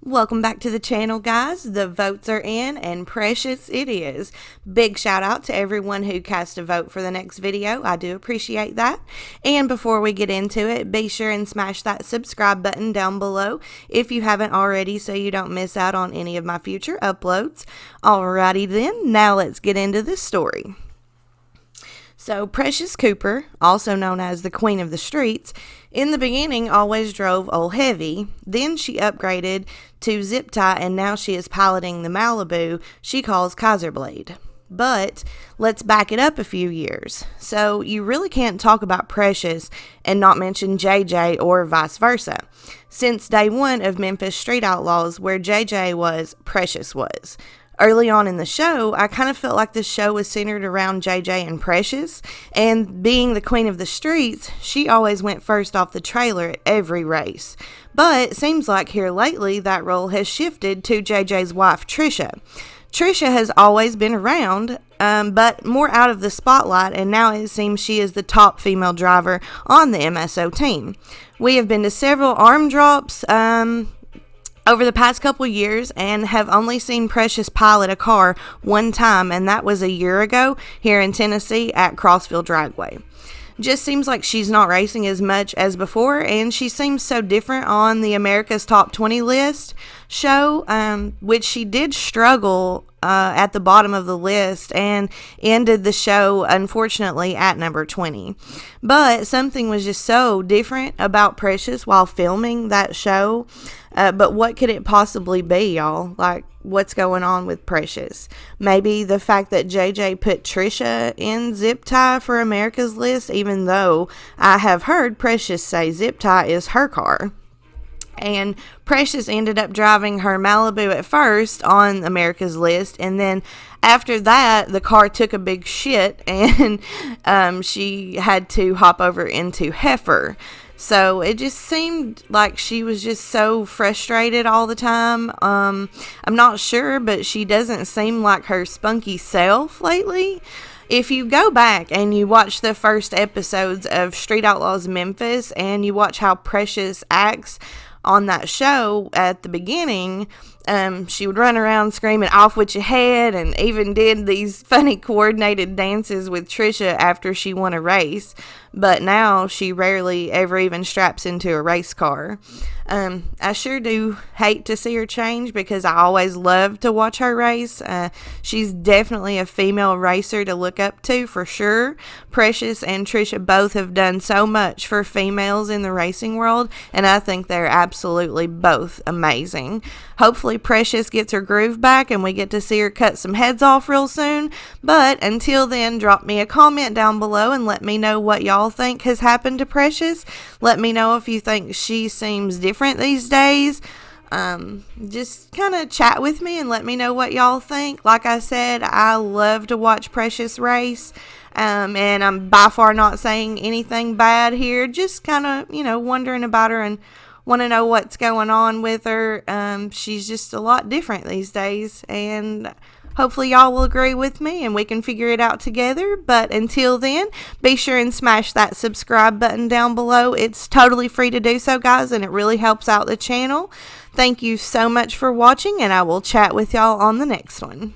Welcome back to the channel, guys. The votes are in and precious it is. Big shout out to everyone who cast a vote for the next video. I do appreciate that. And before we get into it, be sure and smash that subscribe button down below if you haven't already so you don't miss out on any of my future uploads. Alrighty then, now let's get into this story. So Precious Cooper, also known as the Queen of the Streets, in the beginning always drove Old Heavy. Then she upgraded to ZIPTIE and now she is piloting the Malibu she calls Kaiserblade. But let's back it up a few years. So you really can't talk about Precious and not mention JJ or vice versa. Since day one of Memphis Street Outlaws, where JJ was, Precious was. Early on in the show, I kind of felt like the show was centered around JJ and Precious, and being the queen of the streets, she always went first off the trailer at every race. But it seems like here lately that role has shifted to JJ's wife, TRICIA. TRICIA has always been around, but more out of the spotlight, and now it seems she is the top female driver on the MSO team. We have been to several arm drops, over the past couple years and have only seen Precious pilot a car one time, and that was a year ago here in Tennessee at Crossville Dragway. Just seems like she's not racing as much as before, and she seems so different on the America's Top 20 list show, which she did struggle at the bottom of the list and ended the show, unfortunately, at number 20. But something was just so different about Precious while filming that show. But what could it possibly be, y'all? Like, what's going on with Precious? Maybe the fact that JJ put TRICIA in ZIPTIE for America's list, even though I have heard Precious say ZIPTIE is her car. And Precious ended up driving her Malibu at first on America's list, and then after that, the car took a big shit, and she had to hop over into HEIFER. So it just seemed like she was just so frustrated all the time. I'm not sure, but she doesn't seem like her spunky self lately. If you go back and you watch the first episodes of Street Outlaws Memphis and you watch how Precious acts on that show at the beginning, she would run around screaming off with your head, and even did these funny coordinated dances with TRICIA after she won a race. But now she rarely ever even straps into a race car. I sure do hate to see her change because I always love to watch her race. She's definitely a female racer to look up to for sure. Precious and TRICIA both have done so much for females in the racing world, and I think they're absolutely both amazing. Hopefully Precious gets her groove back and we get to see her cut some heads off real soon. But until then, drop me a comment down below and let me know what y'all think has happened to Precious. Let me know if you think she seems different these days. Just kind of chat with me and let me know what y'all think. Like I said, I love to watch Precious race. And I'm by far not saying anything bad here. Just kind of, wondering about her and want to know what's going on with her. She's just a lot different these days, and hopefully y'all will agree with me and we can figure it out together. But until then, be sure and smash that subscribe button down below. It's totally free to do so, guys, and it really helps out the channel. Thank you so much for watching, and I will chat with y'all on the next one.